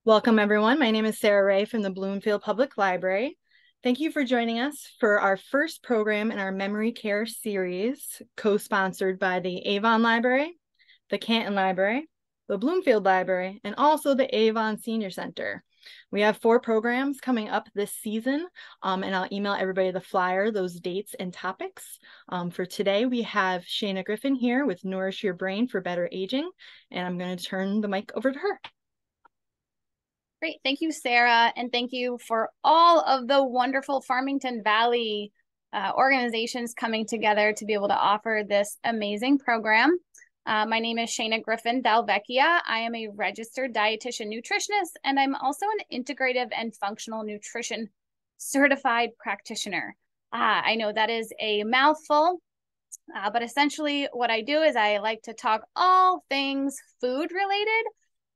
Welcome, everyone. My name is Sarah Ray from the Bloomfield Public Library. Thank you for joining us for our first program in our memory care series, co-sponsored by the Avon Library, the Canton Library, the Bloomfield Library, and also the Avon Senior Center. We have 4 programs coming up this season, and I'll email everybody the flyer, those dates and topics. For today, we have Shana Griffin here with Nourish Your Brain for Better Aging, and I'm going to turn the mic over to her. Great. Thank you, Sarah. And thank you for all of the wonderful Farmington Valley organizations coming together to be able to offer this amazing program. My name is Shana Griffin Dalvecchia. I am a registered dietitian nutritionist, and I'm also an integrative and functional nutrition certified practitioner. I know that is a mouthful, but essentially what I do is I like to talk all things food related,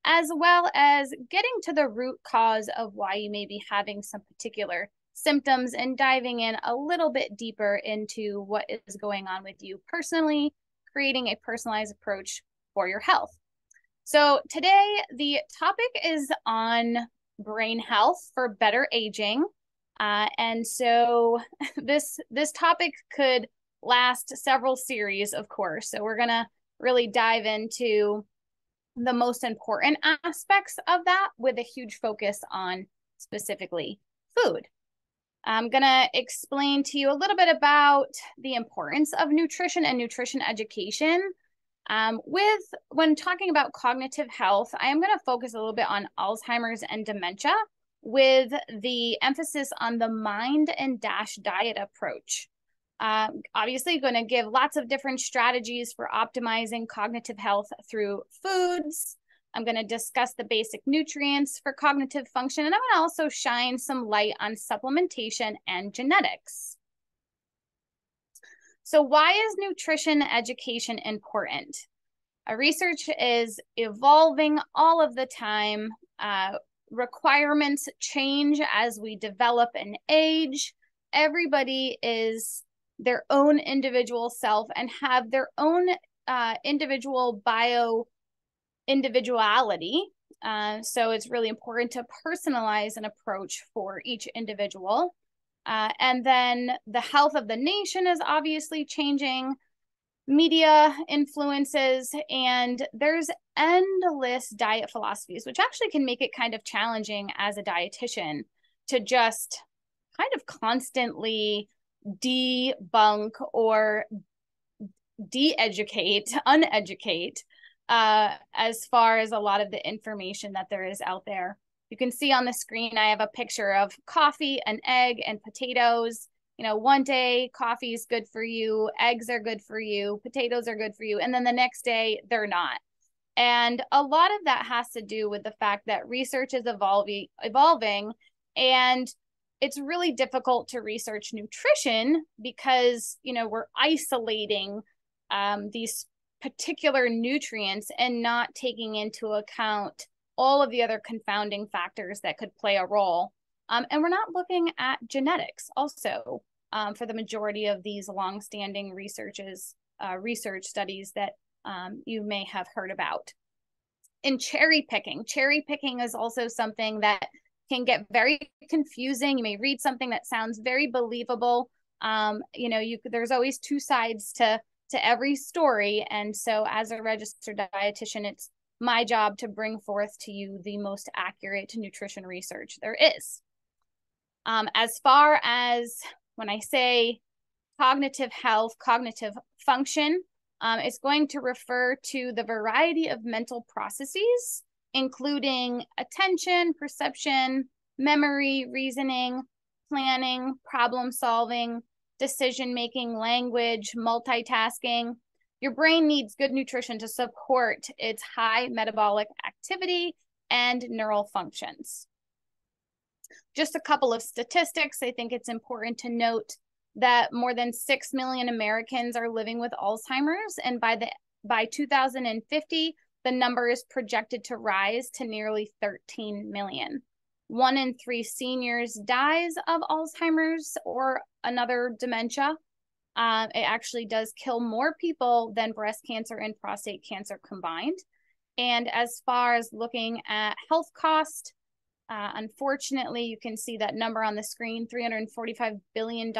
as well as getting to the root cause of why you may be having some particular symptoms and diving in a little bit deeper into what is going on with you personally, creating a personalized approach for your health. So today the topic is on brain health for better aging. And so this topic could last several series, of course. So we're gonna really dive into the most important aspects of that with a huge focus on specifically food. I'm going to explain to you a little bit about the importance of nutrition and nutrition education. When talking about cognitive health, I am going to focus a little bit on Alzheimer's and dementia with the emphasis on the mind and DASH diet approach. Obviously going to give lots of different strategies for optimizing cognitive health through foods. I'm going to discuss the basic nutrients for cognitive function, and I'm going to also shine some light on supplementation and genetics. So why is nutrition education important? Research is evolving all of the time. Requirements change as we develop and age. Everybody is their own individual self and have their own individual individuality. So it's really important to personalize an approach for each individual. And then the health of the nation is obviously changing, media influences, and there's endless diet philosophies, which actually can make it kind of challenging as a dietitian to just kind of constantly debunk or uneducate as far as a lot of the information that there is out there. You can see on the screen, I have a picture of coffee, an egg, and potatoes. You know, one day coffee is good for you, eggs are good for you, potatoes are good for you, and then the next day they're not. And a lot of that has to do with the fact that research is evolving, and it's really difficult to research nutrition because, you know, we're isolating these particular nutrients and not taking into account all of the other confounding factors that could play a role. And we're not looking at genetics also for the majority of these longstanding research studies that you may have heard about. In cherry picking is also something that can get very confusing. You may read something that sounds very believable. You know, there's always 2 sides to every story. And so as a registered dietitian, it's my job to bring forth to you the most accurate nutrition research there is. As far as when I say cognitive health, cognitive function, it's going to refer to the variety of mental processes, including attention, perception, memory, reasoning, planning, problem solving, decision-making, language, multitasking. Your brain needs good nutrition to support its high metabolic activity and neural functions. Just a couple of statistics. I think it's important to note that more than 6 million Americans are living with Alzheimer's, and by 2050, the number is projected to rise to nearly 13 million. 1 in 3 seniors dies of Alzheimer's or another dementia. It actually does kill more people than breast cancer and prostate cancer combined. And as far as looking at health cost, unfortunately, you can see that number on the screen, $345 billion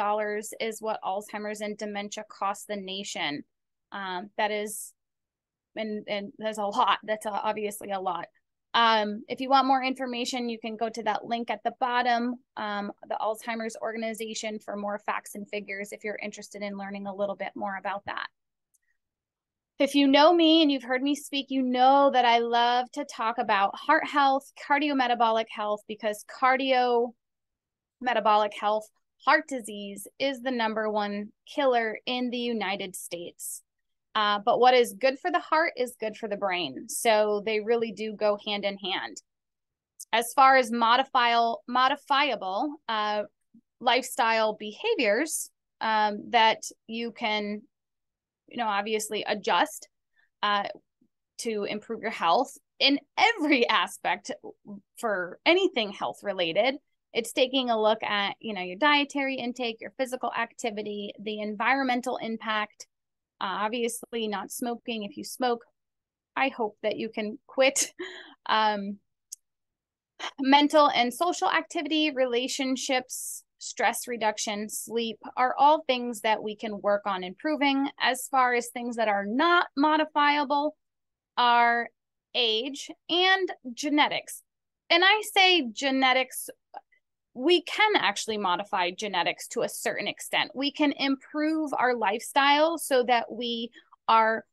is what Alzheimer's and dementia cost the nation. That is, and there's a lot. That's obviously a lot. If you want more information, you can go to that link at the bottom, the Alzheimer's organization, for more facts and figures if you're interested in learning a little bit more about that. If you know me and you've heard me speak, you know that I love to talk about heart health, cardiometabolic health, because cardiometabolic health, heart disease, is the #1 killer in the United States. But what is good for the heart is good for the brain. So they really do go hand in hand. As far as modifiable lifestyle behaviors that you can, obviously adjust to improve your health in every aspect for anything health related, it's taking a look at, your dietary intake, your physical activity, the environmental impact. Obviously not smoking. If you smoke, I hope that you can quit. Mental and social activity, relationships, stress reduction, sleep are all things that we can work on improving. As far as things that are not modifiable are age and genetics. And I say genetics, we can actually modify genetics to a certain extent. We can improve our lifestyle so that we are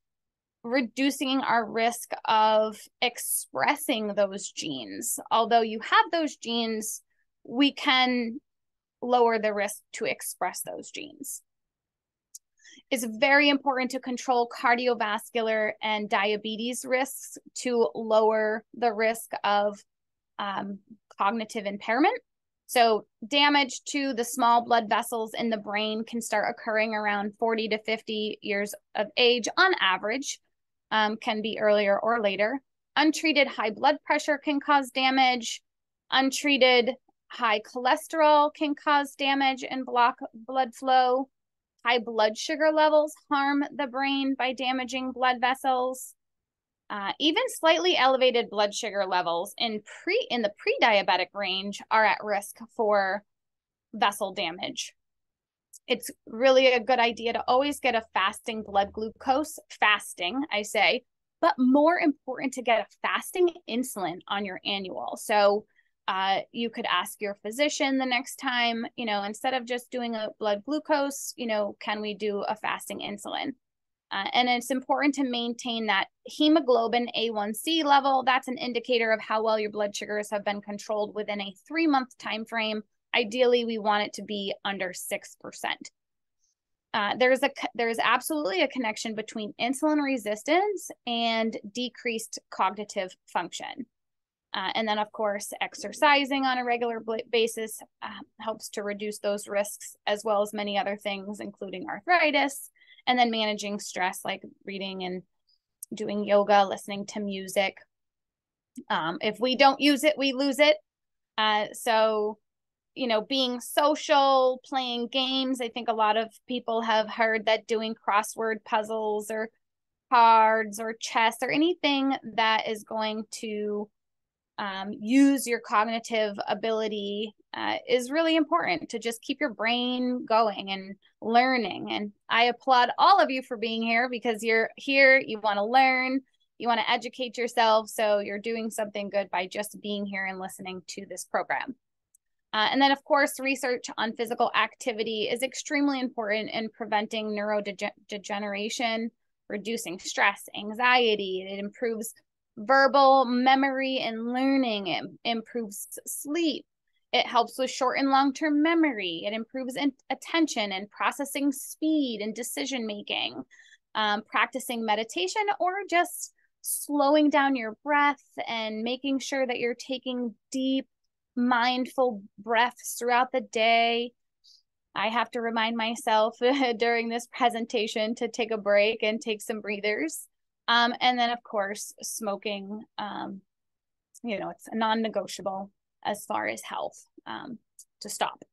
reducing our risk of expressing those genes. Although you have those genes, we can lower the risk to express those genes. It's very important to control cardiovascular and diabetes risks to lower the risk of cognitive impairment. So damage to the small blood vessels in the brain can start occurring around 40 to 50 years of age on average, can be earlier or later. Untreated high blood pressure can cause damage. Untreated high cholesterol can cause damage and block blood flow. High blood sugar levels harm the brain by damaging blood vessels. Even slightly elevated blood sugar levels in the pre-diabetic range are at risk for vessel damage. It's really a good idea to always get a fasting blood glucose, I say, but more important to get a fasting insulin on your annual. So you could ask your physician the next time, instead of just doing a blood glucose, can we do a fasting insulin? And it's important to maintain that hemoglobin A1C level. That's an indicator of how well your blood sugars have been controlled within a 3-month time frame. Ideally, we want it to be under 6%. There's absolutely a connection between insulin resistance and decreased cognitive function. And then, of course, exercising on a regular basis helps to reduce those risks, as well as many other things, including arthritis. And then managing stress, like reading and doing yoga, listening to music. If we don't use it, we lose it. So, being social, playing games. I think a lot of people have heard that doing crossword puzzles or cards or chess or anything that is going to use your cognitive ability is really important to just keep your brain going and learning. And I applaud all of you for being here, because you're here, you want to learn, you want to educate yourself. So you're doing something good by just being here and listening to this program. And then, of course, research on physical activity is extremely important in preventing neurodegeneration, reducing stress, anxiety. It improves verbal memory and learning. It improves sleep. It helps with short and long-term memory. It improves attention and processing speed and decision-making. Practicing meditation, or just slowing down your breath and making sure that you're taking deep, mindful breaths throughout the day. I have to remind myself during this presentation to take a break and take some breathers. And then, of course, smoking, it's non-negotiable as far as health, to stop.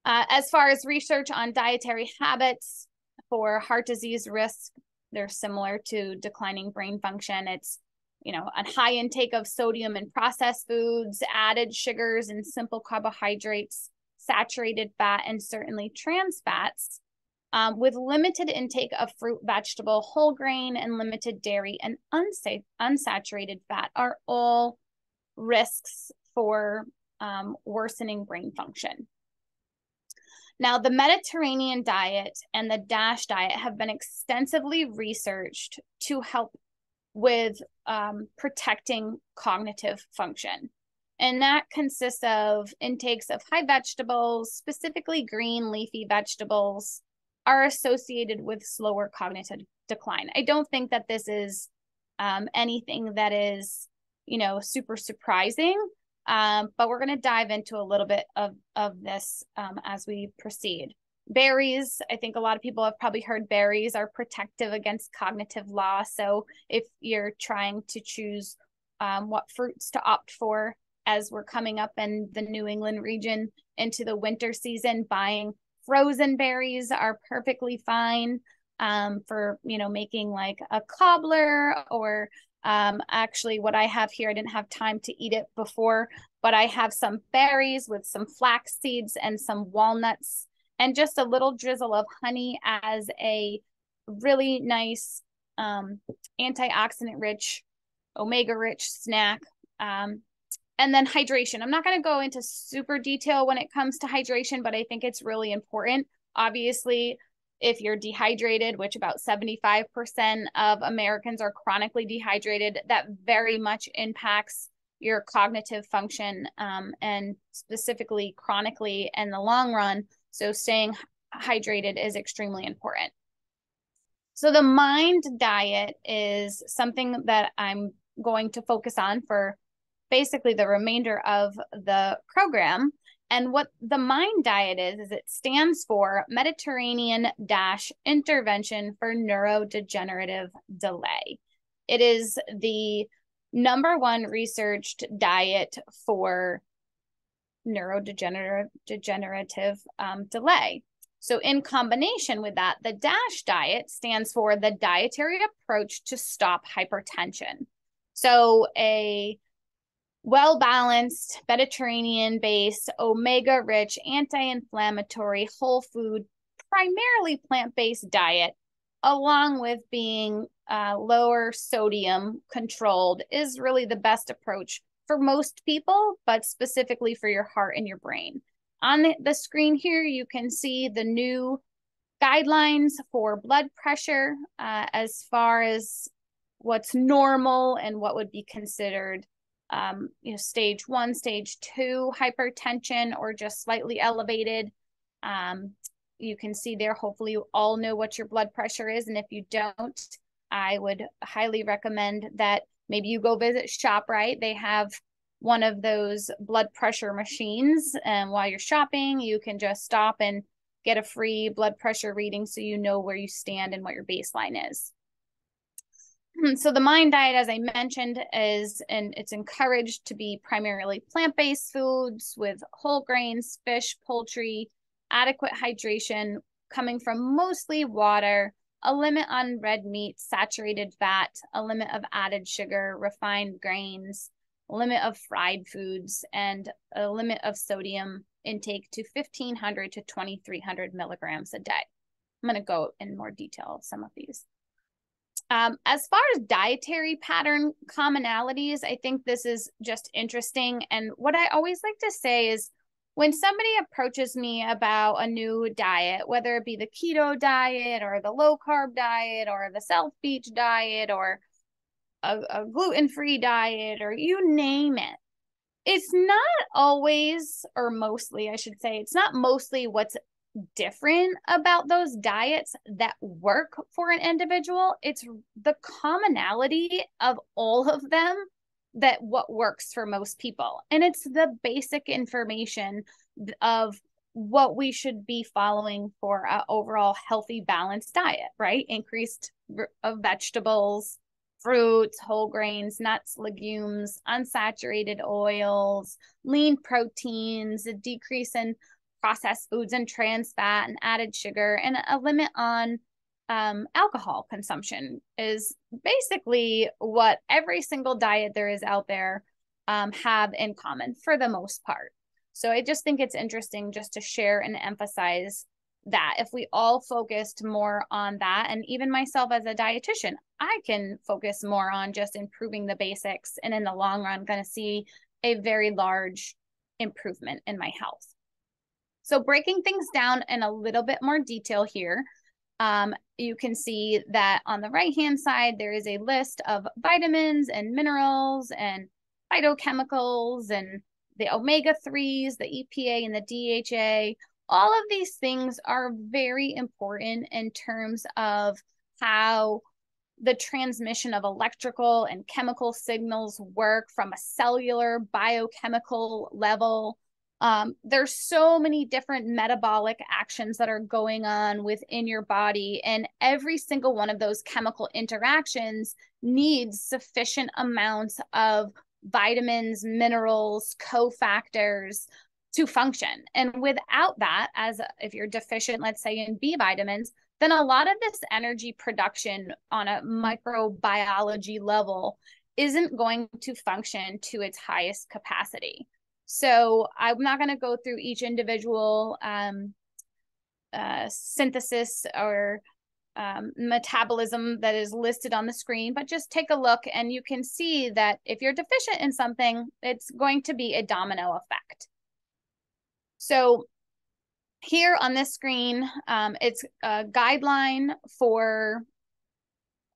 As far as research on dietary habits for heart disease risk, they're similar to declining brain function. It's a high intake of sodium in processed foods, added sugars and simple carbohydrates, saturated fat, and certainly trans fats, with limited intake of fruit, vegetable, whole grain, and limited dairy and unsaturated fat are all risks for worsening brain function. Now, the Mediterranean diet and the DASH diet have been extensively researched to help with protecting cognitive function. And that consists of intakes of high vegetables, specifically green leafy vegetables, are associated with slower cognitive decline. I don't think that this is anything that is, super surprising, but we're going to dive into a little bit of this as we proceed. Berries, I think a lot of people have probably heard berries are protective against cognitive loss. So if you're trying to choose what fruits to opt for as we're coming up in the New England region into the winter season, buying frozen berries are perfectly fine for, making like a cobbler or actually what I have here, I didn't have time to eat it before, but I have some berries with some flax seeds and some walnuts and just a little drizzle of honey as a really nice antioxidant rich, omega rich snack. And then hydration. I'm not going to go into super detail when it comes to hydration, but I think it's really important. Obviously, if you're dehydrated, which about 75% of Americans are chronically dehydrated, that very much impacts your cognitive function and specifically chronically in the long run. So staying hydrated is extremely important. So the MIND diet is something that I'm going to focus on for basically the remainder of the program. And what the MIND diet is it stands for Mediterranean Intervention for Neurodegenerative Delay. It is the #1 researched diet for neurodegenerative delay. So in combination with that, the DASH diet stands for the Dietary Approach to Stop Hypertension. So a well-balanced, Mediterranean-based, omega-rich, anti-inflammatory, whole food, primarily plant-based diet, along with being lower sodium controlled, is really the best approach for most people, but specifically for your heart and your brain. On the screen here, you can see the new guidelines for blood pressure as far as what's normal and what would be considered stage 1, stage 2 hypertension, or just slightly elevated. You can see there, hopefully you all know what your blood pressure is. And if you don't, I would highly recommend that maybe you go visit ShopRite. They have one of those blood pressure machines. And while you're shopping, you can just stop and get a free blood pressure reading so you know where you stand and what your baseline is. So the MIND diet, as I mentioned, it's encouraged to be primarily plant-based foods with whole grains, fish, poultry, adequate hydration coming from mostly water, a limit on red meat, saturated fat, a limit of added sugar, refined grains, a limit of fried foods, and a limit of sodium intake to 1,500 to 2,300 milligrams a day. I'm going to go in more detail of some of these. As far as dietary pattern commonalities, I think this is just interesting. And what I always like to say is when somebody approaches me about a new diet, whether it be the keto diet or the low carb diet or the self-beach diet or a gluten-free diet or you name it, it's not always, or mostly, I should say, it's not mostly what's different about those diets that work for an individual. It's the commonality of all of them that what works for most people. And it's the basic information of what we should be following for an overall healthy, balanced diet, right? Increased of vegetables, fruits, whole grains, nuts, legumes, unsaturated oils, lean proteins, a decrease in processed foods and trans fat and added sugar, and a limit on alcohol consumption is basically what every single diet there is out there have in common for the most part. So I just think it's interesting just to share and emphasize that if we all focused more on that, and even myself as a dietitian, I can focus more on just improving the basics, and in the long run, going to see a very large improvement in my health. So breaking things down in a little bit more detail here, you can see that on the right-hand side, there is a list of vitamins and minerals and phytochemicals and the omega-3s, the EPA and the DHA. All of these things are very important in terms of how the transmission of electrical and chemical signals work from a cellular biochemical level. There's so many different metabolic actions that are going on within your body, and every single one of those chemical interactions needs sufficient amounts of vitamins, minerals, cofactors to function. And without that, if you're deficient, let's say in B vitamins, then a lot of this energy production on a microbiology level isn't going to function to its highest capacity. So I'm not going to go through each individual synthesis or metabolism that is listed on the screen, but just take a look and you can see that if you're deficient in something, it's going to be a domino effect. So here on this screen, it's a guideline for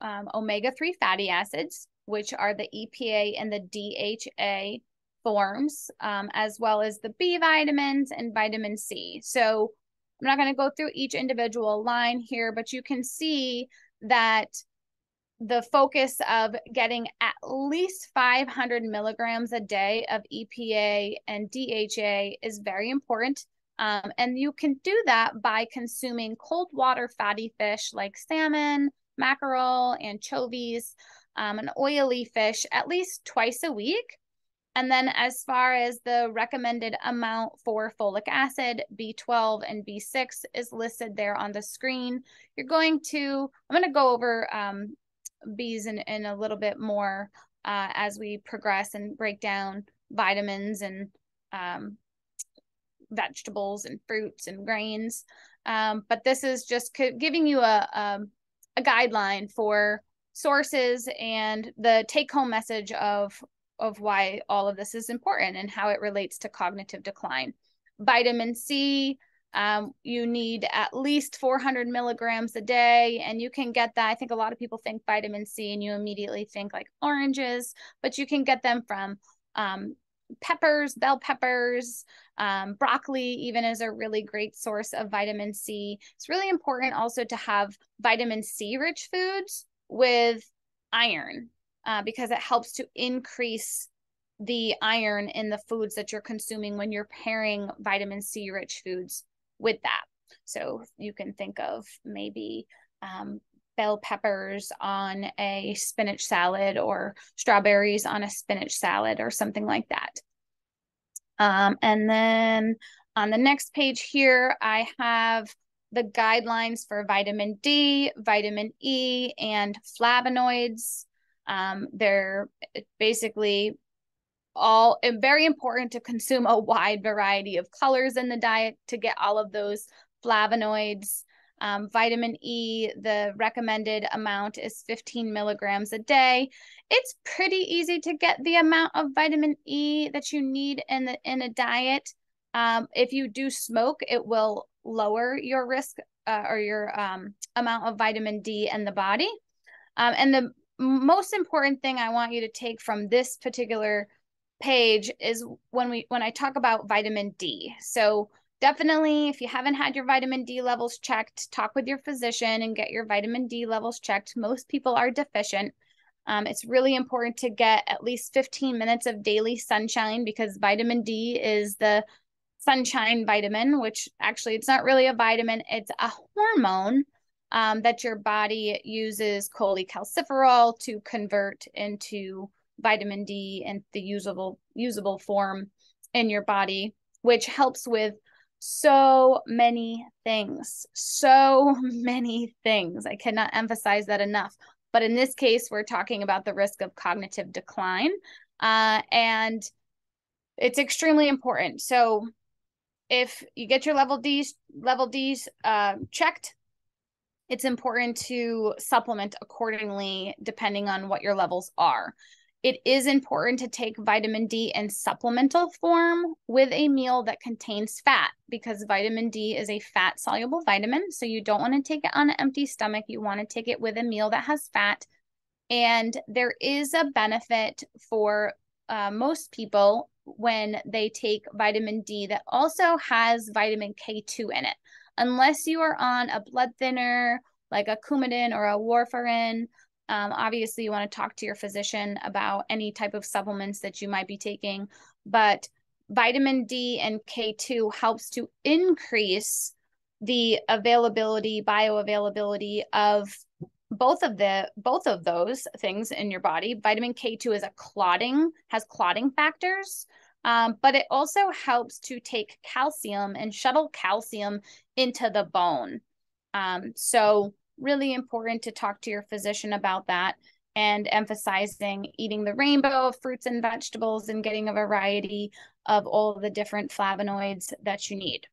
omega-3 fatty acids, which are the EPA and the DHA forms, as well as the B vitamins and vitamin C. So I'm not going to go through each individual line here, but you can see that the focus of getting at least 500 milligrams a day of EPA and DHA is very important. And you can do that by consuming cold water fatty fish like salmon, mackerel, anchovies, and oily fish at least twice a week. And then as far as the recommended amount for folic acid, B12 and B6 is listed there on the screen. I'm going to go over B's in a little bit more as we progress and break down vitamins and vegetables and fruits and grains. But this is just giving you a guideline for sources and the take-home message of why all of this is important and how it relates to cognitive decline. Vitamin C, you need at least 400 milligrams a day, and you can get that. I think a lot of people think vitamin C and you immediately think like oranges, but you can get them from peppers, bell peppers, broccoli even is a really great source of vitamin C. It's really important also to have vitamin C rich foods with iron because it helps to increase the iron in the foods that you're consuming when you're pairing vitamin C rich foods with that. So you can think of maybe bell peppers on a spinach salad or strawberries on a spinach salad or something like that. And then on the next page here, I have the guidelines for vitamin D, vitamin E, and flavonoids. They're basically all very important to consume a wide variety of colors in the diet to get all of those flavonoids. Vitamin E, the recommended amount is 15 milligrams a day. It's pretty easy to get the amount of vitamin E that you need in a diet. If you do smoke, it will lower your risk or your amount of vitamin D in the body. And the most important thing I want you to take from this particular page is when I talk about vitamin D. So definitely, if you haven't had your vitamin D levels checked, talk with your physician and get your vitamin D levels checked. Most people are deficient. It's really important to get at least 15 minutes of daily sunshine because vitamin D is the sunshine vitamin, which actually it's not really a vitamin, it's a hormone that your body uses cholecalciferol to convert into vitamin D and the usable form in your body, which helps with So many things, so many things. I cannot emphasize that enough. But in this case, we're talking about the risk of cognitive decline, and it's extremely important. So if you get your level D's checked, it's important to supplement accordingly depending on what your levels are. It is important to take vitamin D in supplemental form with a meal that contains fat, because vitamin D is a fat-soluble vitamin. So you don't want to take it on an empty stomach. You want to take it with a meal that has fat. And there is a benefit for most people when they take vitamin D that also has vitamin K2 in it. Unless you are on a blood thinner, like a Coumadin or a warfarin, obviously you want to talk to your physician about any type of supplements that you might be taking. But vitamin D and K2 helps to increase the bioavailability of both of those things in your body. Vitamin K2 is has clotting factors, but it also helps to take calcium and shuttle calcium into the bone. So really important to talk to your physician about that, and emphasizing eating the rainbow of fruits and vegetables and getting a variety of all the different flavonoids that you need.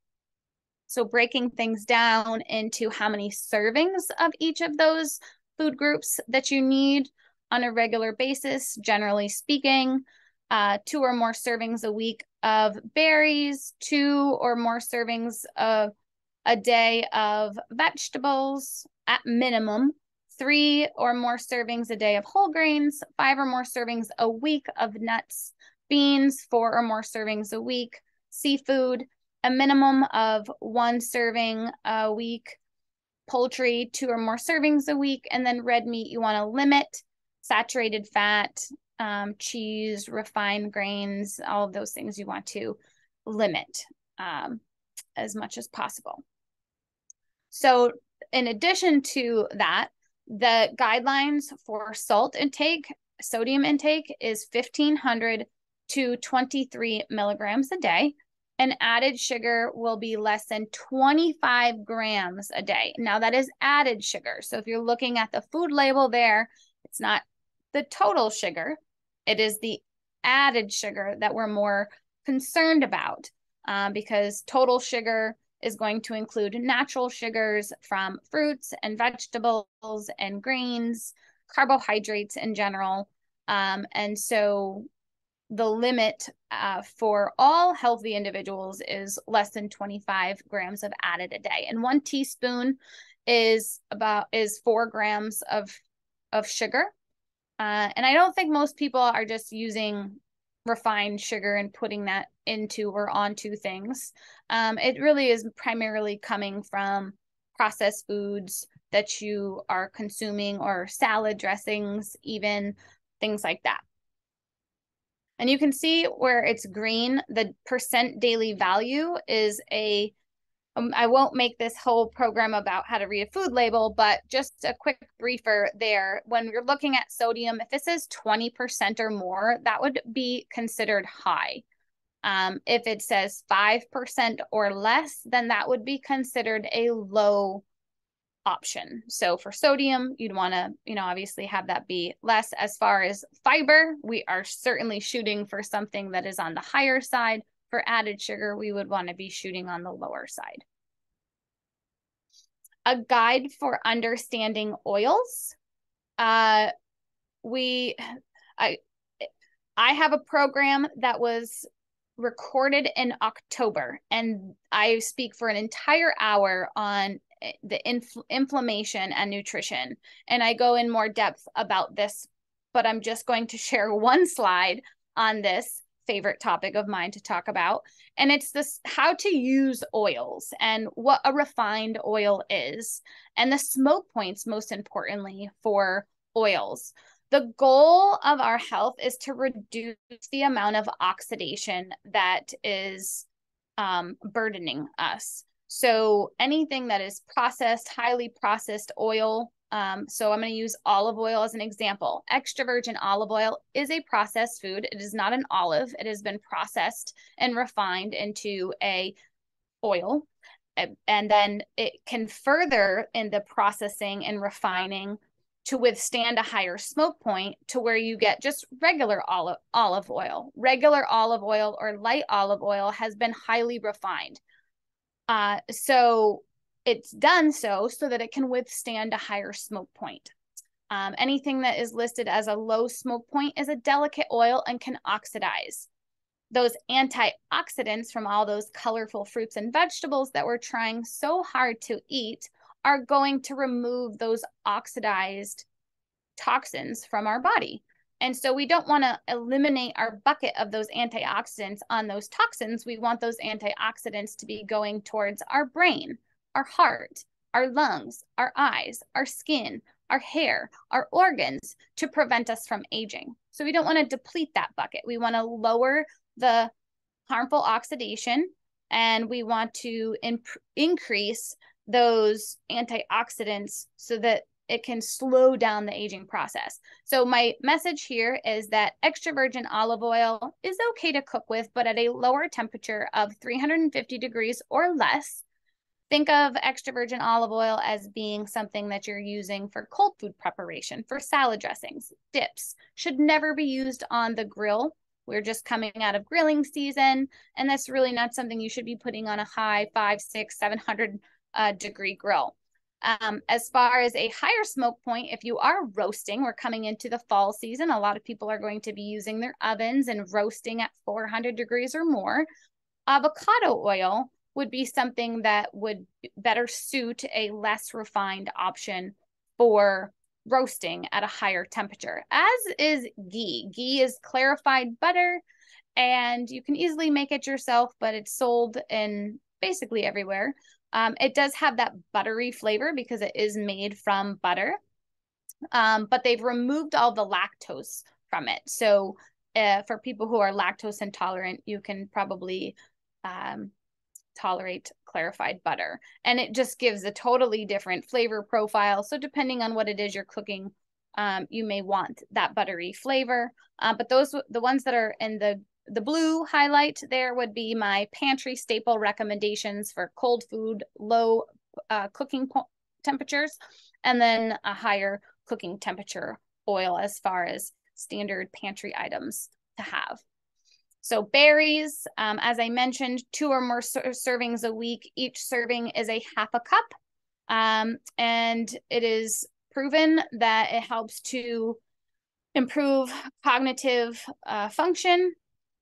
So breaking things down into how many servings of each of those food groups that you need on a regular basis, generally speaking, 2 or more servings a week of berries, 2 or more servings of a day of vegetables at minimum, 3 or more servings a day of whole grains, 5 or more servings a week of nuts, beans, 4 or more servings a week, seafood, a minimum of 1 serving a week, poultry, 2 or more servings a week, and then red meat, you want to limit saturated fat, cheese, refined grains, all of those things you want to limit as much as possible. So in addition to that, the guidelines for salt intake, sodium intake is 1,500 to 23 milligrams a day. And added sugar will be less than 25 grams a day. Now that is added sugar. So if you're looking at the food label there, it's not the total sugar. It is the added sugar that we're more concerned about, because total sugar is going to include natural sugars from fruits and vegetables and grains, carbohydrates in general. And so the limit for all healthy individuals is less than 25 grams of added a day. And 1 teaspoon is 4 grams of sugar. And I don't think most people are just using refined sugar and putting that into or onto things. It really is primarily coming from processed foods that you are consuming, or salad dressings, even things like that. And you can see where it's green, the percent daily value is I won't make this whole program about how to read a food label, but just a quick briefer there. When you're looking at sodium, if it says 20% or more, that would be considered high. If it says 5% or less, then that would be considered a low option. So for sodium, you'd want to, obviously have that be less. As far as fiber, we are certainly shooting for something that is on the higher side. For added sugar, we would want to be shooting on the lower side. A guide for understanding oils. I have a program that was recorded in October, and I speak for an entire hour on the inflammation and nutrition. And I go in more depth about this, but I'm just going to share one slide on this favorite topic of mine to talk about. And it's this, how to use oils and what a refined oil is, and the smoke points, most importantly, for oils. The goal of our health is to reduce the amount of oxidation that is burdening us. So anything that is processed, highly processed oil, so I'm going to use olive oil as an example. Extra virgin olive oil is a processed food. It is not an olive. It has been processed and refined into a oil. And then it can further in the processing and refining to withstand a higher smoke point to where you get just regular olive oil. Regular olive oil or light olive oil has been highly refined. So it's done so that it can withstand a higher smoke point. Anything that is listed as a low smoke point is a delicate oil and can oxidize. Those antioxidants from all those colorful fruits and vegetables that we're trying so hard to eat are going to remove those oxidized toxins from our body. And so we don't want to eliminate our bucket of those antioxidants on those toxins. We want those antioxidants to be going towards our brain, our heart, our lungs, our eyes, our skin, our hair, our organs, to prevent us from aging. So we don't want to deplete that bucket. We want to lower the harmful oxidation, and we want to increase those antioxidants so that it can slow down the aging process. So my message here is that extra virgin olive oil is okay to cook with, but at a lower temperature of 350 degrees or less. Think of extra virgin olive oil as being something that you're using for cold food preparation, for salad dressings, dips. Should never be used on the grill. We're just coming out of grilling season, and that's really not something you should be putting on a high 500, 600, 700 degree grill. As far as a higher smoke point, if you are roasting, we're coming into the fall season. A lot of people are going to be using their ovens and roasting at 400 degrees or more. Avocado oil would be something that would better suit a less refined option for roasting at a higher temperature, as is ghee. Ghee is clarified butter, and you can easily make it yourself, but it's sold in basically everywhere. It does have that buttery flavor because it is made from butter, but they've removed all the lactose from it. So for people who are lactose intolerant, you can probably tolerate clarified butter, and it just gives a totally different flavor profile. So depending on what it is you're cooking, you may want that buttery flavor. But the ones that are in the blue highlight there would be my pantry staple recommendations for cold food, low cooking temperatures, and then a higher cooking temperature oil as far as standard pantry items to have. So berries, as I mentioned, 2 or more servings a week. Each serving is a half a cup. And it is proven that it helps to improve cognitive function.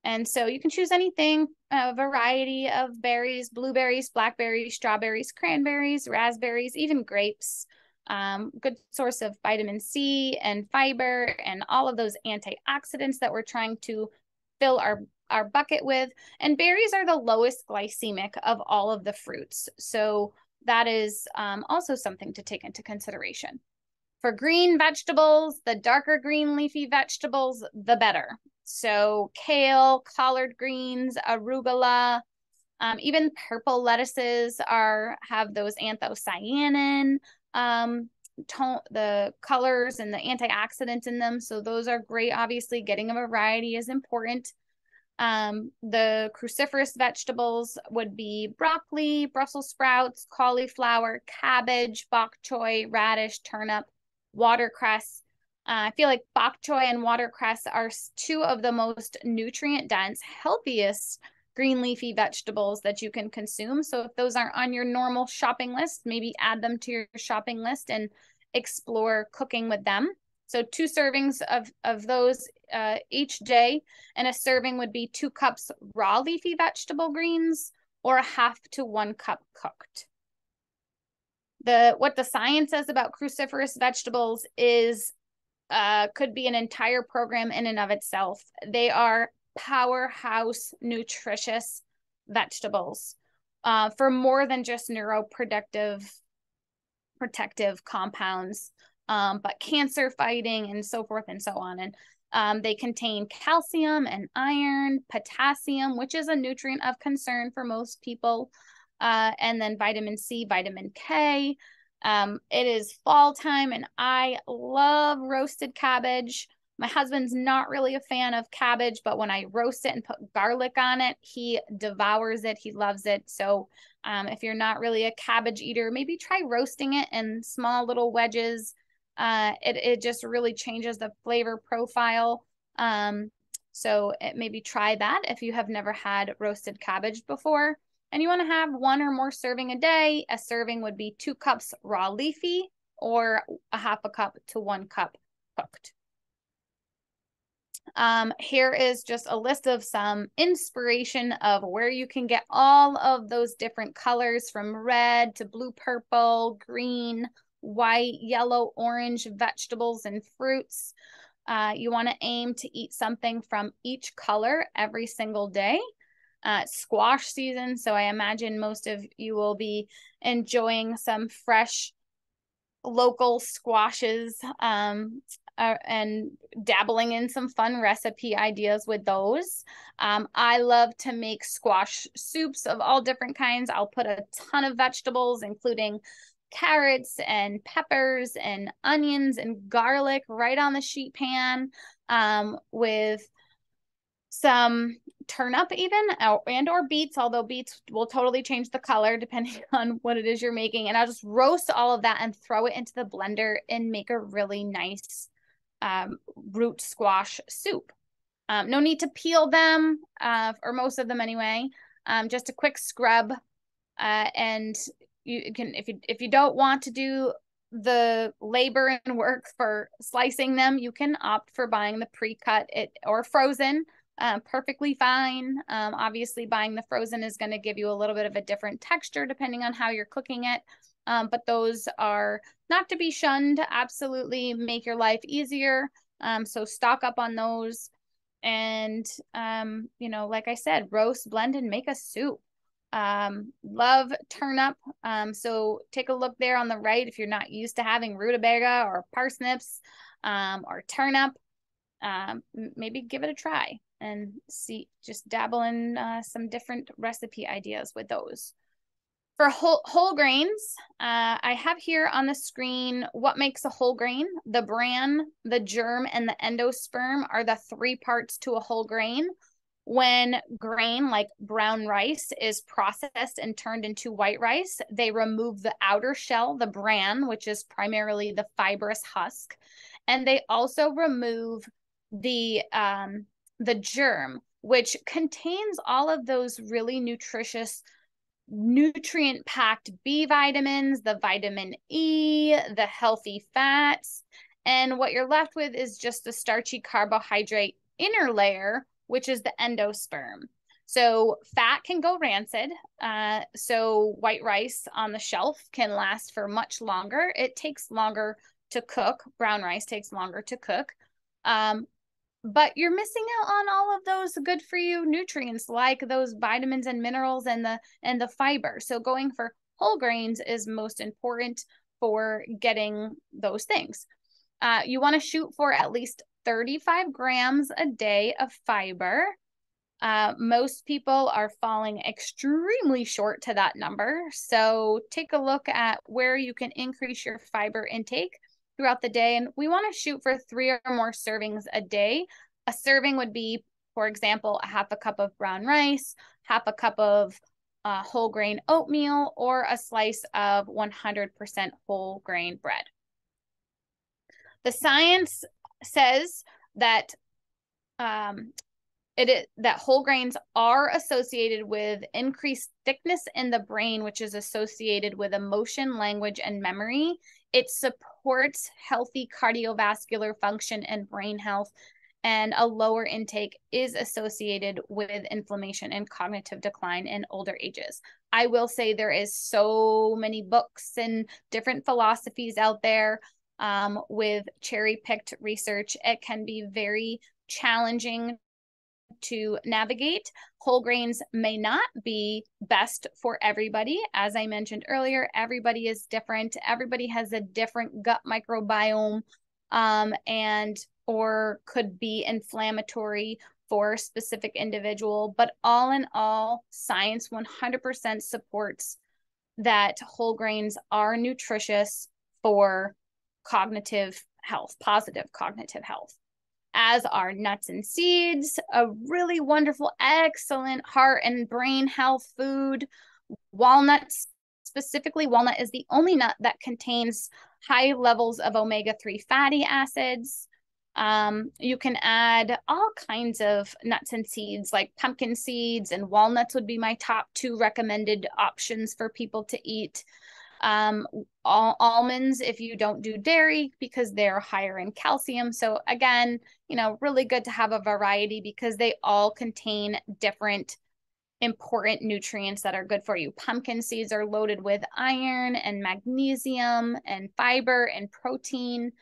And so you can choose anything, a variety of berries: blueberries, blackberries, strawberries, cranberries, raspberries, even grapes. Good source of vitamin C and fiber and all of those antioxidants that we're trying to fill our bucket with. And berries are the lowest glycemic of all of the fruits. So that is also something to take into consideration. For green vegetables, the darker green leafy vegetables, the better. So kale, collard greens, arugula, even purple lettuces have those anthocyanin, the colors and the antioxidants in them. So those are great. Obviously, getting a variety is important. The cruciferous vegetables would be broccoli, Brussels sprouts, cauliflower, cabbage, bok choy, radish, turnip, watercress. I feel like bok choy and watercress are 2 of the most nutrient dense, healthiest green leafy vegetables that you can consume. So if those aren't on your normal shopping list, maybe add them to your shopping list and explore cooking with them. So 2 servings of those each day, and a serving would be 2 cups raw leafy vegetable greens or a half to 1 cup cooked. What the science says about cruciferous vegetables is could be an entire program in and of itself. They are powerhouse nutritious vegetables for more than just neuroprotective compounds, but cancer fighting and so forth and so on. And they contain calcium and iron, potassium, which is a nutrient of concern for most people, and then vitamin C, vitamin K. It is fall time, and I love roasted cabbage. My husband's not really a fan of cabbage, but when I roast it and put garlic on it, he devours it. He loves it. So if you're not really a cabbage eater, maybe try roasting it in small little wedges. It just really changes the flavor profile. So maybe try that if you have never had roasted cabbage before. And you want to have 1 or more serving a day. A serving would be 2 cups raw leafy or a half a cup to 1 cup cooked. Here is just a list of some inspiration of where you can get all of those different colors, from red to blue, purple, green, white, yellow, orange, vegetables and fruits. You want to aim to eat something from each color every single day. Squash season, so I imagine most of you will be enjoying some fresh local squashes and dabbling in some fun recipe ideas with those. I love to make squash soups of all different kinds. I'll put a ton of vegetables, including carrots and peppers and onions and garlic right on the sheet pan, with some turnip even, and or beets, although beets will totally change the color depending on what it is you're making. And I'll just roast all of that and throw it into the blender and make a really nice root squash soup. No need to peel them, or most of them anyway. Just a quick scrub, and you can, if you don't want to do the labor and work for slicing them, you can opt for buying the pre-cut or frozen. Perfectly fine. Obviously, buying the frozen is going to give you a little bit of a different texture depending on how you're cooking it. But those are not to be shunned. Absolutely make your life easier. So stock up on those. And, like I said, roast, blend, and make a soup. Love turnip. So take a look there on the right if you're not used to having rutabaga or parsnips or turnip. Maybe give it a try and see, just dabble in some different recipe ideas with those. For whole grains, I have here on the screen what makes a whole grain. The bran, the germ, and the endosperm are the 3 parts to a whole grain. When grain like brown rice is processed and turned into white rice, they remove the outer shell, the bran, which is primarily the fibrous husk, and they also remove the germ, which contains all of those really nutritious, nutrient-packed B vitamins, the vitamin E, the healthy fats, and what you're left with is just the starchy carbohydrate inner layer, which is the endosperm. So fat can go rancid. So white rice on the shelf can last for much longer. It takes longer to cook. Brown rice takes longer to cook. But you're missing out on all of those good for you nutrients, like those vitamins and minerals and the fiber. So going for whole grains is most important for getting those things. You want to shoot for at least 35 grams a day of fiber. Most people are falling extremely short to that number. So take a look at where you can increase your fiber intake throughout the day. And we want to shoot for 3 or more servings a day. A serving would be, for example, a half a cup of brown rice, half a cup of whole grain oatmeal, or a slice of 100% whole grain bread. The science says that that whole grains are associated with increased thickness in the brain, which is associated with emotion, language, and memory. It supports healthy cardiovascular function and brain health, and a lower intake is associated with inflammation and cognitive decline in older ages. I will say there is so many books and different philosophies out there with cherry-picked research. It can be very challenging to navigate. Whole grains may not be best for everybody. As I mentioned earlier, everybody is different. Everybody has a different gut microbiome, and or could be inflammatory for a specific individual. But all in all, science 100% supports that whole grains are nutritious for cognitive health, positive cognitive health. as are nuts and seeds, a really wonderful, excellent heart and brain health food. Walnuts, specifically, walnut is the only nut that contains high levels of omega-3 fatty acids. You can add all kinds of nuts and seeds, like pumpkin seeds, and walnuts would be my top 2 recommended options for people to eat. Almonds if you don't do dairy, because they're higher in calcium. So again, really good to have a variety because they all contain different important nutrients that are good for you. Pumpkin seeds are loaded with iron and magnesium and fiber and protein.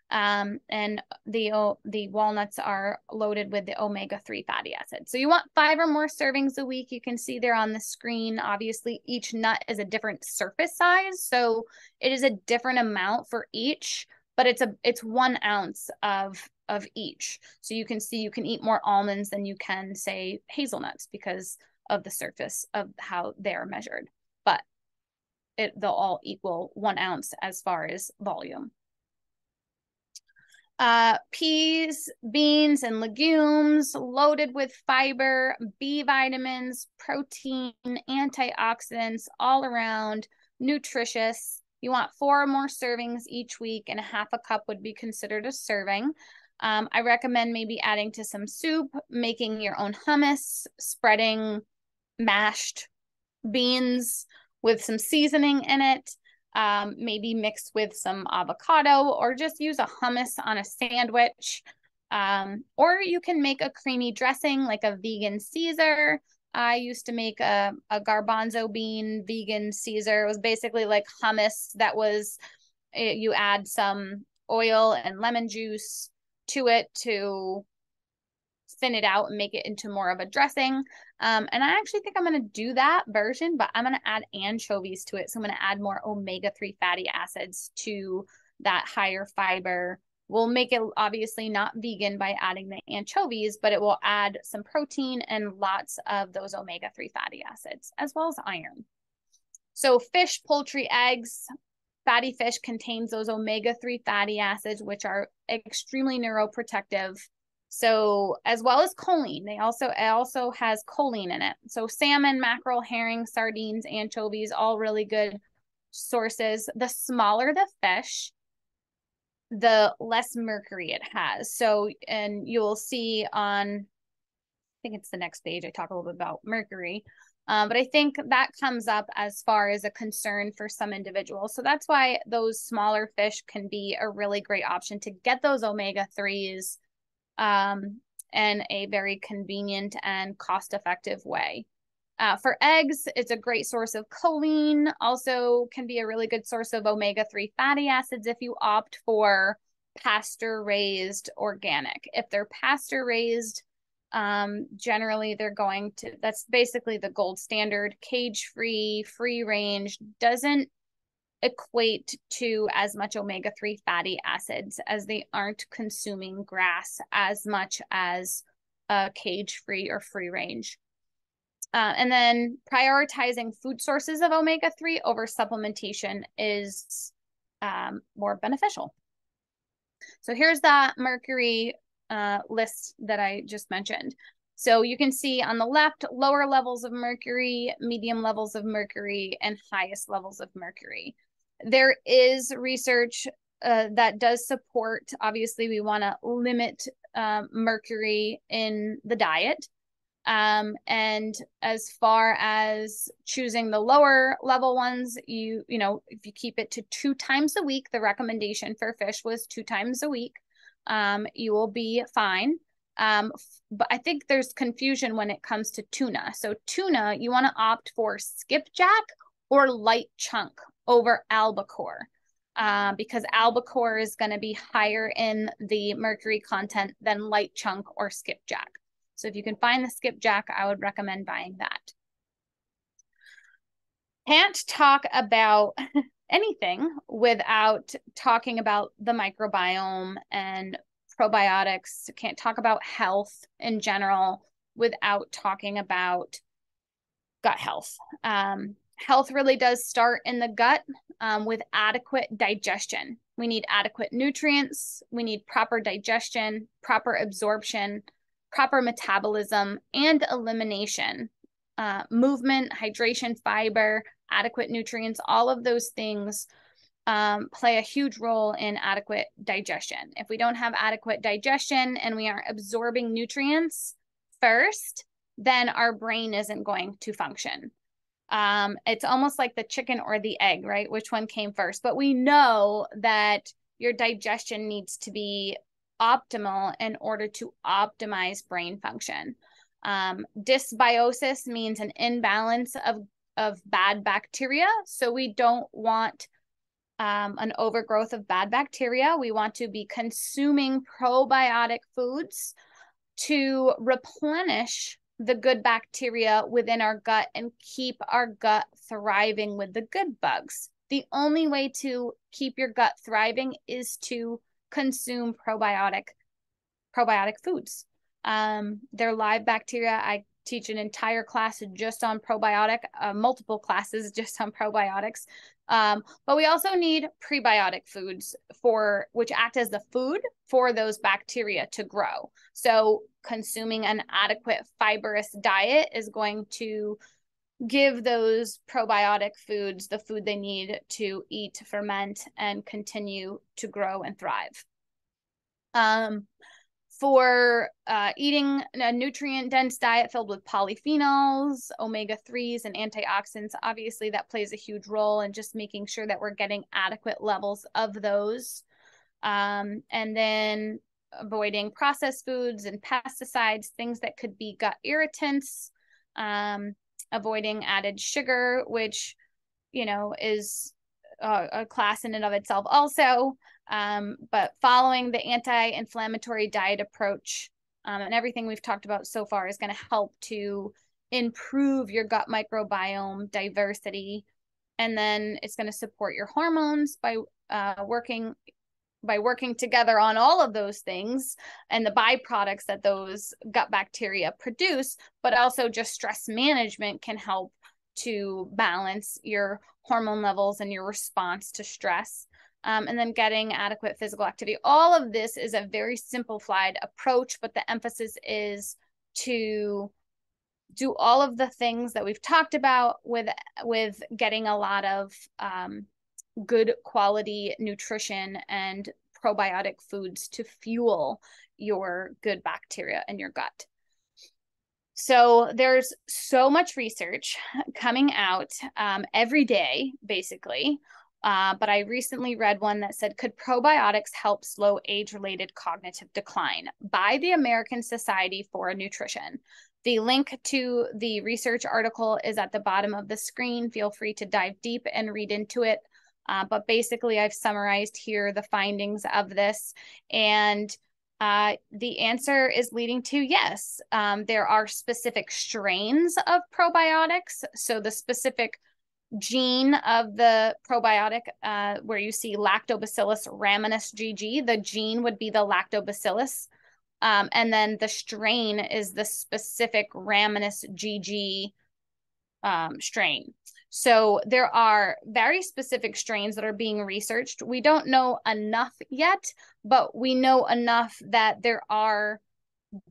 And the walnuts are loaded with the omega-3 fatty acids. So you want 5 or more servings a week. You can see there on the screen. Obviously, each nut is a different surface size, so it is a different amount for each, but it's 1 ounce of each. So you can see you can eat more almonds than you can, say, hazelnuts because of the surface of how they're measured, but they'll all equal 1 ounce as far as volume. Peas, beans, and legumes loaded with fiber, B vitamins, protein, antioxidants, all around, nutritious. You want 4 or more servings each week, and 1/2 cup would be considered a serving. I recommend maybe adding to some soup, making your own hummus, spreading mashed beans with some seasoning in it. Maybe mixed with some avocado, or just use a hummus on a sandwich. Or you can make a creamy dressing like a vegan Caesar. I used to make a garbanzo bean vegan Caesar. It was basically like hummus that was, you add some oil and lemon juice to it to thin it out and make it into more of a dressing. And I actually think I'm going to do that version, but I'm going to add anchovies to it. So I'm going to add more omega-3 fatty acids to that higher fiber. We'll make it obviously not vegan by adding the anchovies, but it will add some protein and lots of those omega-3 fatty acids, as well as iron. So fish, poultry, eggs, fatty fish contains those omega-3 fatty acids, which are extremely neuroprotective. So as well as choline, it also has choline in it. So salmon, mackerel, herring, sardines, anchovies, all really good sources. The smaller the fish, the less mercury it has. So, and you'll see on, I think it's the next page, I talk a little bit about mercury. But I think that comes up as far as a concern for some individuals. So that's why those smaller fish can be a really great option to get those omega-3s in a very convenient and cost-effective way. For eggs, it's a great source of choline, also can be a really good source of omega-3 fatty acids if you opt for pasture-raised organic. If they're pasture-raised, generally they're going to, that's basically the gold standard, cage-free, free-range, doesn't equate to as much omega-3 fatty acids as they aren't consuming grass as much as cage-free or free-range. And then prioritizing food sources of omega-3 over supplementation is more beneficial. So here's that mercury list that I just mentioned. So you can see on the left, lower levels of mercury, medium levels of mercury, and highest levels of mercury. There is research that does support, obviously we want to limit mercury in the diet. And as far as choosing the lower level ones, you know, if you keep it to 2 times a week, the recommendation for fish was 2 times a week, you will be fine. But I think there's confusion when it comes to tuna. So tuna, you want to opt for skipjack or light chunk over albacore, because albacore is going to be higher in the mercury content than light chunk or skipjack. So if you can find the skipjack, I would recommend buying that. Can't talk about anything without talking about the microbiome and probiotics. Can't talk about health in general without talking about gut health. Health really does start in the gut with adequate digestion. We need adequate nutrients. We need proper digestion, proper absorption, proper metabolism, and elimination. Movement, hydration, fiber, adequate nutrients, all of those things play a huge role in adequate digestion. If we don't have adequate digestion and we aren't absorbing nutrients first, then our brain isn't going to function. It's almost like the chicken or the egg, right? Which one came first? But we know that your digestion needs to be optimal in order to optimize brain function. Dysbiosis means an imbalance of bad bacteria. So we don't want an overgrowth of bad bacteria. We want to be consuming probiotic foods to replenish the good bacteria within our gut and keep our gut thriving with the good bugs. The only way to keep your gut thriving is to consume probiotic foods. They're live bacteria. I teach an entire class just on probiotic, multiple classes just on probiotics. But we also need prebiotic foods which act as the food for those bacteria to grow. So consuming an adequate fibrous diet is going to give those probiotic foods the food they need to eat, ferment, and continue to grow and thrive. For eating a nutrient-dense diet filled with polyphenols, omega-3s, and antioxidants, obviously that plays a huge role in just making sure that we're getting adequate levels of those. And then avoiding processed foods and pesticides, things that could be gut irritants, avoiding added sugar, which, is a class in and of itself also. But following the anti-inflammatory diet approach and everything we've talked about so far is going to help to improve your gut microbiome diversity. And then it's going to support your hormones by working together on all of those things and the byproducts that those gut bacteria produce, but also just stress management can help to balance your hormone levels and your response to stress. And then getting adequate physical activity. All of this is a very simplified approach, but the emphasis is to do all of the things that we've talked about with getting a lot of good quality nutrition and probiotic foods to fuel your good bacteria in your gut. So there's so much research coming out every day, basically. But I recently read one that said, could probiotics help slow age-related cognitive decline by the American Society for Nutrition? The link to the research article is at the bottom of the screen. Feel free to dive deep and read into it. But basically, I've summarized here the findings of this. And the answer is leading to yes. There are specific strains of probiotics. So the specific gene of the probiotic where you see Lactobacillus rhamnosus GG, the gene would be the lactobacillus. And then the strain is the specific rhamnosus GG strain. So there are very specific strains that are being researched. We don't know enough yet, but we know enough that there are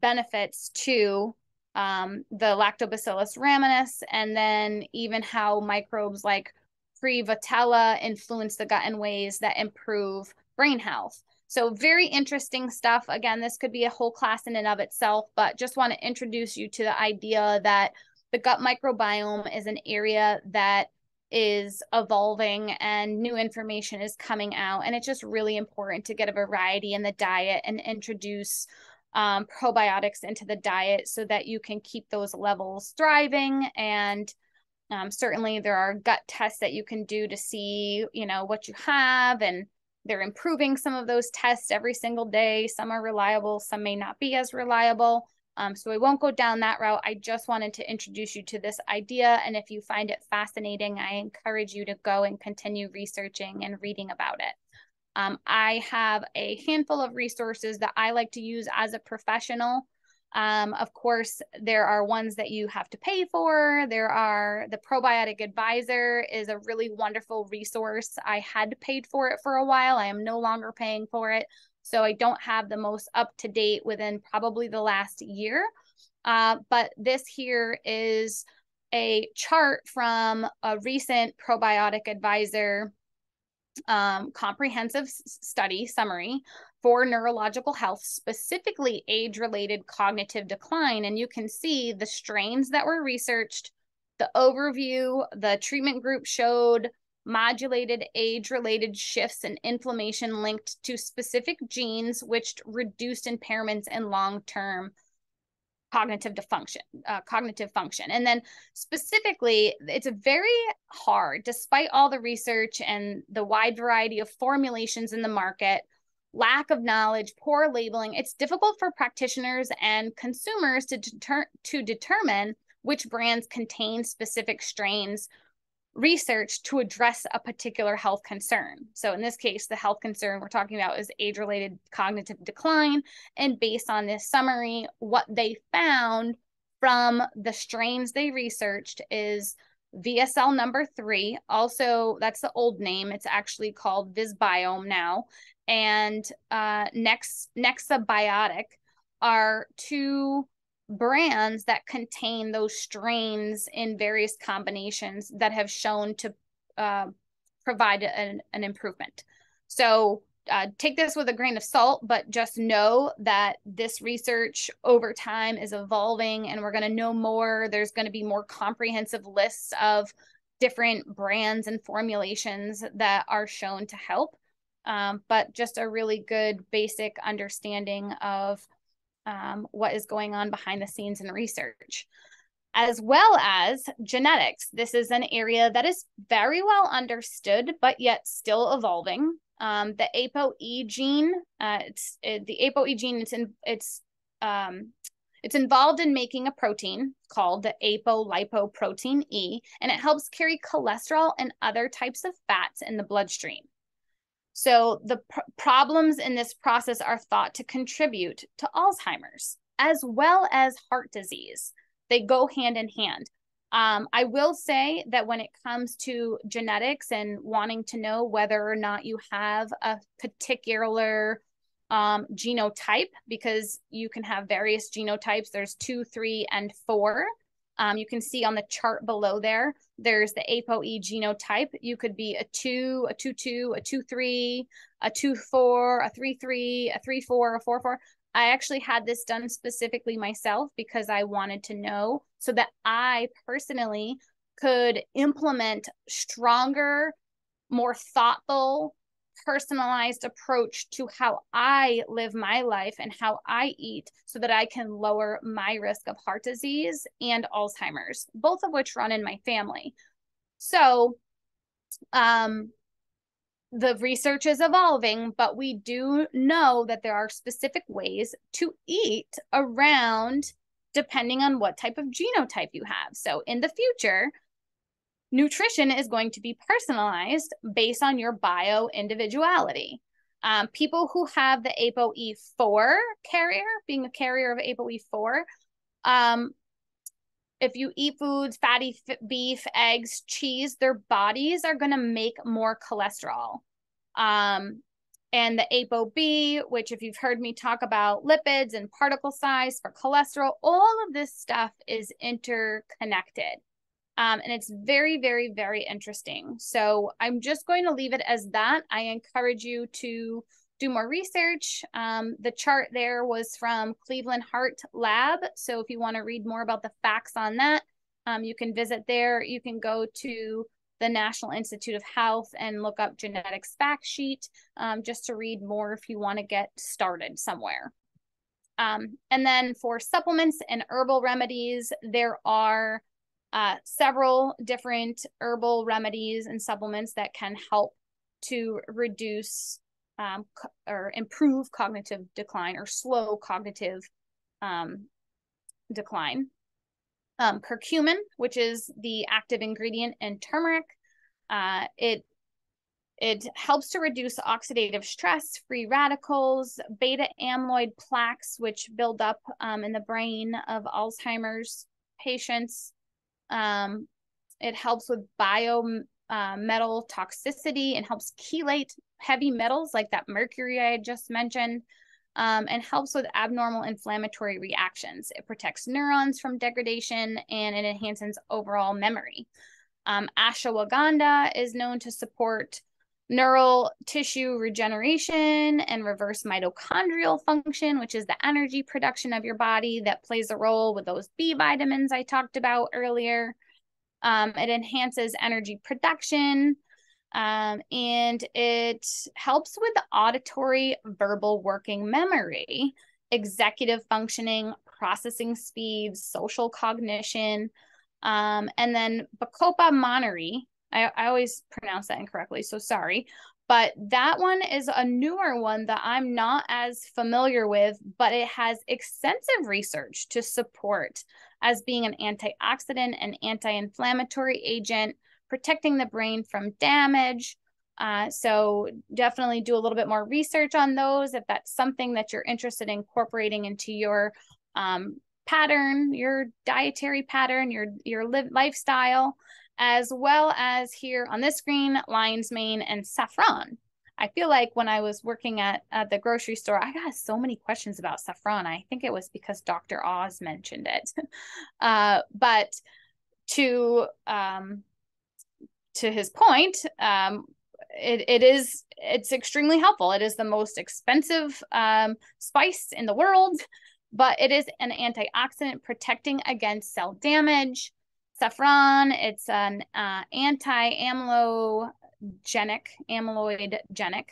benefits to the Lactobacillus rhamnosus, and then even how microbes like Prevotella influence the gut in ways that improve brain health. So very interesting stuff. Again, this could be a whole class in and of itself, but just want to introduce you to the idea that the gut microbiome is an area that is evolving and new information is coming out. And it's just really important to get a variety in the diet and introduce probiotics into the diet so that you can keep those levels thriving. And certainly there are gut tests that you can do to see, what you have, and they're improving some of those tests every single day. Some are reliable, some may not be as reliable. So I won't go down that route. I just wanted to introduce you to this idea. And if you find it fascinating, I encourage you to go and continue researching and reading about it. I have a handful of resources that I like to use as a professional Of course, there are ones that you have to pay for. The Probiotic Advisor is a really wonderful resource. I had paid for it for a while. I am no longer paying for it. So I don't have the most up-to-date within probably the last year. But this here is a chart from a recent Probiotic Advisor comprehensive study summary for neurological health, specifically age-related cognitive decline. And you can see the strains that were researched, the overview, the treatment group showed modulated age-related shifts in inflammation linked to specific genes, which reduced impairments in long-term cognitive function. And then specifically, it's very hard, despite all the research and the wide variety of formulations in the market, lack of knowledge, poor labeling, it's difficult for practitioners and consumers to determine which brands contain specific strains research to address a particular health concern. So in this case, the health concern we're talking about is age-related cognitive decline. And based on this summary, what they found from the strains they researched is VSL number 3. Also, that's the old name. It's actually called Visbiome now. And Nexabiotic are 2 brands that contain those strains in various combinations that have shown to provide an improvement. So take this with a grain of salt, but just know that this research over time is evolving and we're going to know more. There's going to be more comprehensive lists of different brands and formulations that are shown to help. But just a really good basic understanding of what is going on behind the scenes in research, as well as genetics. This is an area that is very well understood, but yet still evolving. The ApoE gene, it's involved in making a protein called the apolipoprotein E, and it helps carry cholesterol and other types of fats in the bloodstream. So the problems in this process are thought to contribute to Alzheimer's as well as heart disease. They go hand in hand. I will say that when it comes to genetics and wanting to know whether or not you have a particular genotype, because you can have various genotypes, there's 2, 3, and 4. You can see on the chart below there, there's the ApoE genotype. You could be a 2, a 2-2, a 2-3, a 2-4, a 3-3, a 3-4, a 4-4. I actually had this done specifically myself because I wanted to know so that I personally could implement stronger, more thoughtful, personalized approach to how I live my life and how I eat so that I can lower my risk of heart disease and Alzheimer's, both of which run in my family. So the research is evolving, but we do know that there are specific ways to eat around depending on what type of genotype you have. So in the future, nutrition is going to be personalized based on your bio-individuality. People who have the ApoE4 carrier, being a carrier of ApoE4, if you eat foods, fatty beef, eggs, cheese, their bodies are going to make more cholesterol. And the ApoB, which if you've heard me talk about lipids and particle size for cholesterol, all of this stuff is interconnected. And it's very, very, very interesting. So I'm just going to leave it as that. I encourage you to do more research. The chart there was from Cleveland Heart Lab. So if you want to read more about the facts on that, you can visit there. You can go to the National Institute of Health and look up genetics fact sheet just to read more if you want to get started somewhere. And then for supplements and herbal remedies, there are several different herbal remedies and supplements that can help to reduce or improve cognitive decline or slow cognitive decline. Curcumin, which is the active ingredient in turmeric, it It helps to reduce oxidative stress, free radicals, beta amyloid plaques, which build up in the brain of Alzheimer's patients. It helps with metal toxicity and helps chelate heavy metals like that mercury I had just mentioned, and helps with abnormal inflammatory reactions. It protects neurons from degradation and it enhances overall memory. Ashwagandha is known to support neural tissue regeneration and reverse mitochondrial function, which is the energy production of your body that plays a role with those B vitamins I talked about earlier. It enhances energy production, and it helps with auditory verbal working memory, executive functioning, processing speeds, social cognition, and then Bacopa monterey. I always pronounce that incorrectly, so sorry. But that one is a newer one that I'm not as familiar with, but it has extensive research to support as being an antioxidant and anti-inflammatory agent, protecting the brain from damage. So definitely do a little bit more research on those if that's something that you're interested in incorporating into your pattern, your dietary pattern, your lifestyle, as well as here on this screen, lion's mane and saffron. I feel like when I was working at the grocery store, I got so many questions about saffron. I think it was because Dr. Oz mentioned it. But to his point, it's extremely helpful. It is the most expensive spice in the world, but it is an antioxidant protecting against cell damage. Saffron, it's an anti-amyloidogenic,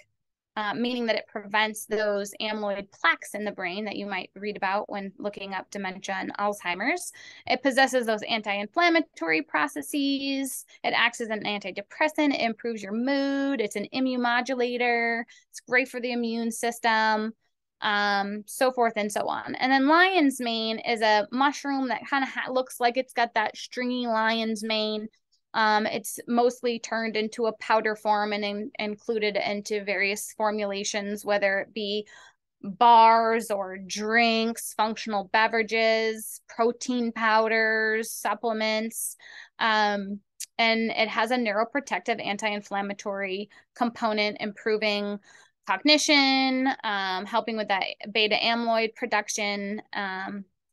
meaning that it prevents those amyloid plaques in the brain that you might read about when looking up dementia and Alzheimer's. It possesses those anti-inflammatory processes. It acts as an antidepressant. It improves your mood. It's an immunomodulator. It's great for the immune system. So forth and so on. And then lion's mane is a mushroom that kind of looks like it's got that stringy lion's mane. It's mostly turned into a powder form and included into various formulations, whether it be bars or drinks, functional beverages, protein powders, supplements. And it has a neuroprotective anti-inflammatory component, improving cognition, helping with that beta amyloid production,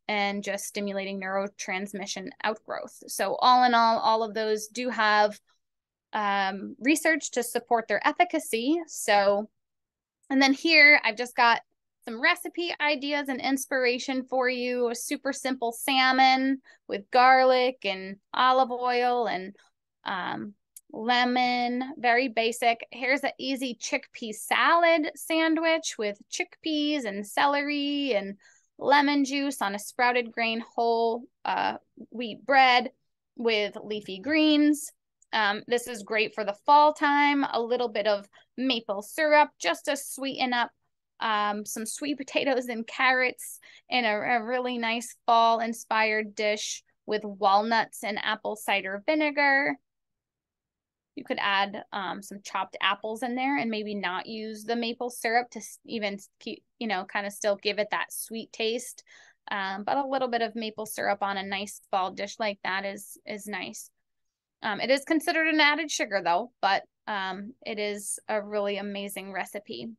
and just stimulating neurotransmission outgrowth. So all in all of those do have research to support their efficacy. So, and then here I've just got some recipe ideas and inspiration for you. A super simple salmon with garlic and olive oil and lemon, very basic. Here's an easy chickpea salad sandwich with chickpeas and celery and lemon juice on a sprouted grain whole wheat bread with leafy greens. This is great for the fall time. A little bit of maple syrup just to sweeten up some sweet potatoes and carrots in a really nice fall inspired dish with walnuts and apple cider vinegar. You could add some chopped apples in there and maybe not use the maple syrup to even keep, kind of still give it that sweet taste. But a little bit of maple syrup on a nice fall dish like that is nice. It is considered an added sugar though, but it is a really amazing recipe.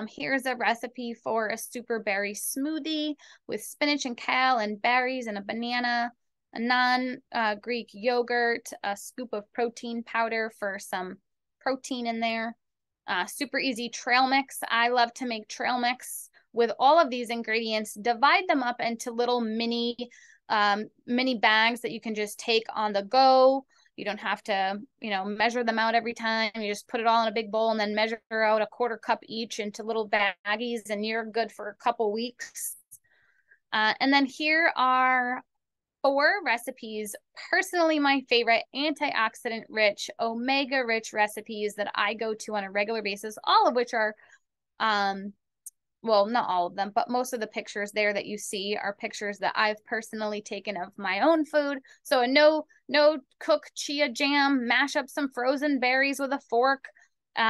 Here's a recipe for a super berry smoothie with spinach and kale and berries and a banana, a non-Greek yogurt, a scoop of protein powder for some protein in there. Super easy trail mix. I love to make trail mix with all of these ingredients, divide them up into little mini bags that you can just take on the go. You don't have to, measure them out every time. You just put it all in a big bowl and then measure out a 1/4 cup each into little baggies and you're good for a couple weeks. And then here are 4 recipes, personally my favorite antioxidant rich, omega rich recipes that I go to on a regular basis, all of which are, well, not all of them, but most of the pictures there that you see are pictures that I've personally taken of my own food. So a no cook chia jam, mash up some frozen berries with a fork,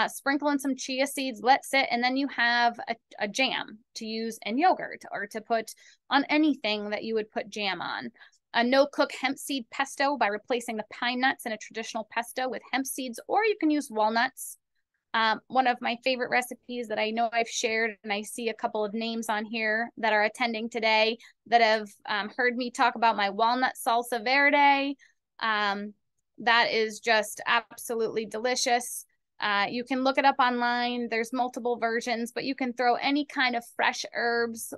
sprinkle in some chia seeds, let sit, and then you have a jam to use in yogurt or to put on anything that you would put jam on. A no-cook hemp seed pesto by replacing the pine nuts in a traditional pesto with hemp seeds, or you can use walnuts. One of my favorite recipes that I know I've shared, and I see a couple of names on here that are attending today that have heard me talk about my walnut salsa verde. That is just absolutely delicious. You can look it up online. There's multiple versions, but you can throw any kind of fresh herbs,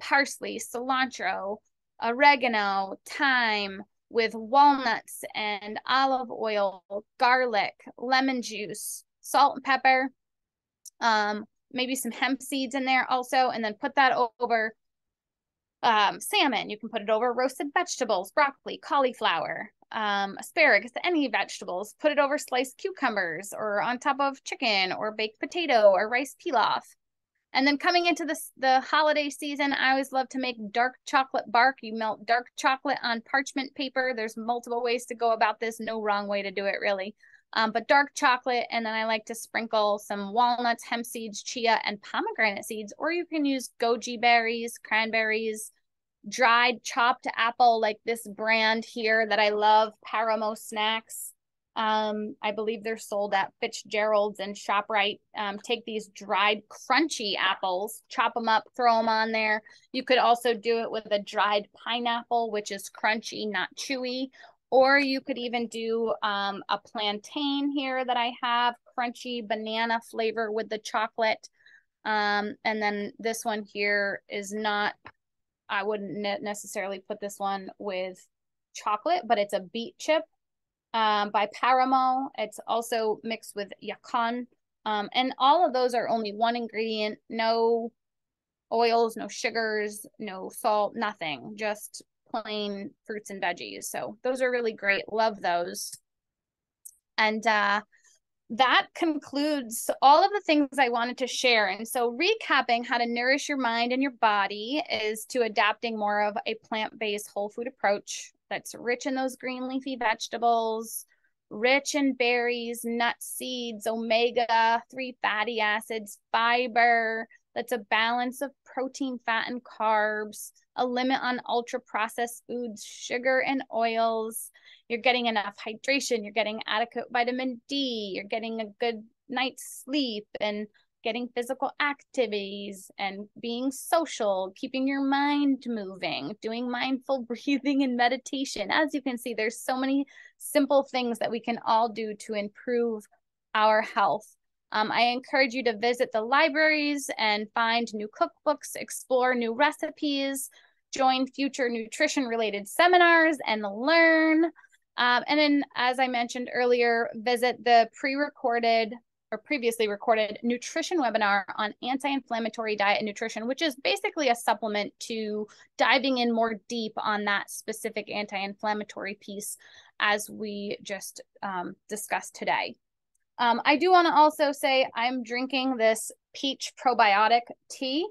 parsley, cilantro, oregano, thyme, with walnuts and olive oil, garlic, lemon juice, salt and pepper, maybe some hemp seeds in there also, and then put that over salmon. You can put it over roasted vegetables, broccoli, cauliflower, asparagus, any vegetables. Put it over sliced cucumbers or on top of chicken or baked potato or rice pilaf. And then coming into the holiday season, I always love to make dark chocolate bark. You melt dark chocolate on parchment paper. There's multiple ways to go about this. No wrong way to do it, really. But dark chocolate, and then I like to sprinkle some walnuts, hemp seeds, chia, and pomegranate seeds, or you can use goji berries, cranberries, dried chopped apple, like this brand here that I love, Paramo Snacks. I believe they're sold at Fitzgerald's and ShopRite. Take these dried crunchy apples, chop them up, throw them on there. You could also do it with a dried pineapple, which is crunchy, not chewy. Or you could even do a plantain here that I have, crunchy banana flavor with the chocolate. And then this one here is not, I wouldn't necessarily put this one with chocolate, but it's a beet chip by Paramo. It's also mixed with yacon. And all of those are only one ingredient, no oils, no sugars, no salt, nothing, just plain fruits and veggies. So those are really great. Love those. And that concludes all of the things I wanted to share. And so recapping how to nourish your mind and your body is to adapting more of a plant-based whole food approach that's rich in those green leafy vegetables, rich in berries, nuts, seeds, omega-3 fatty acids, fiber. That's a balance of protein, fat, and carbs, a limit on ultra-processed foods, sugar, and oils. You're getting enough hydration. You're getting adequate vitamin D. You're getting a good night's sleep and getting physical activities and being social, keeping your mind moving, doing mindful breathing and meditation. As you can see, there's so many simple things that we can all do to improve our health. I encourage you to visit the libraries and find new cookbooks, explore new recipes, join future nutrition-related seminars and learn. And then, as I mentioned earlier, visit the pre-recorded or previously recorded nutrition webinar on anti-inflammatory diet and nutrition, which is basically a supplement to diving in more deep on that specific anti-inflammatory piece as we just discussed today. I do want to also say I'm drinking this peach probiotic tea.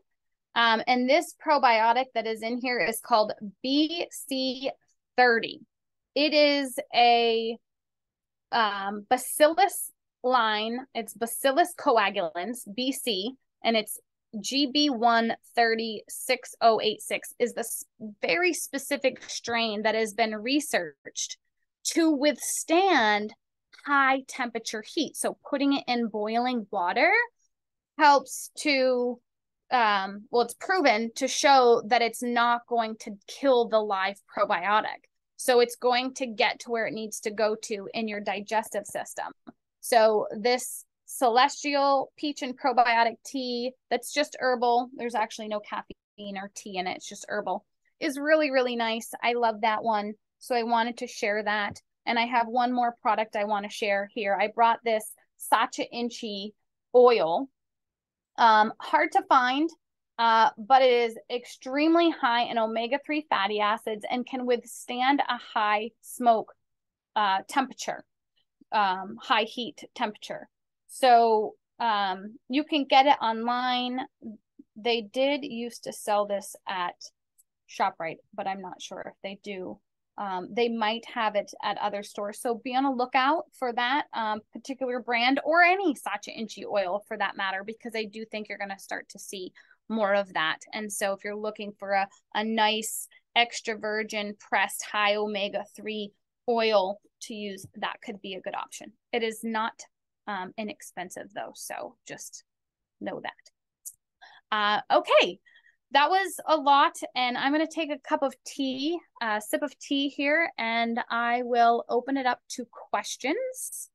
And this probiotic that is in here is called BC30. It is a bacillus line. It's Bacillus coagulans, BC, and it's GB1306086 is this very specific strain that has been researched to withstand high temperature heat. So putting it in boiling water helps to, well, it's proven to show that it's not going to kill the live probiotic. So it's going to get to where it needs to go to in your digestive system. So this celestial peach and probiotic tea that's just herbal, there's actually no caffeine or tea in it, it's just herbal, is really, really nice. I love that one. So I wanted to share that. And I have one more product I want to share here. I brought this Sacha Inchi oil. Hard to find, but it is extremely high in omega-3 fatty acids and can withstand a high smoke temperature, high heat temperature. So you can get it online. They did used to sell this at ShopRite, but I'm not sure if they do They might have it at other stores. So be on a lookout for that particular brand, or any Sacha Inchi oil for that matter, because I do think you're going to start to see more of that. And so if you're looking for a nice extra virgin pressed high omega-3 oil to use, that could be a good option. It is not inexpensive though, so just know that. Okay, that was a lot, and I'm going to take a cup of tea, sip of tea here, and I will open it up to questions.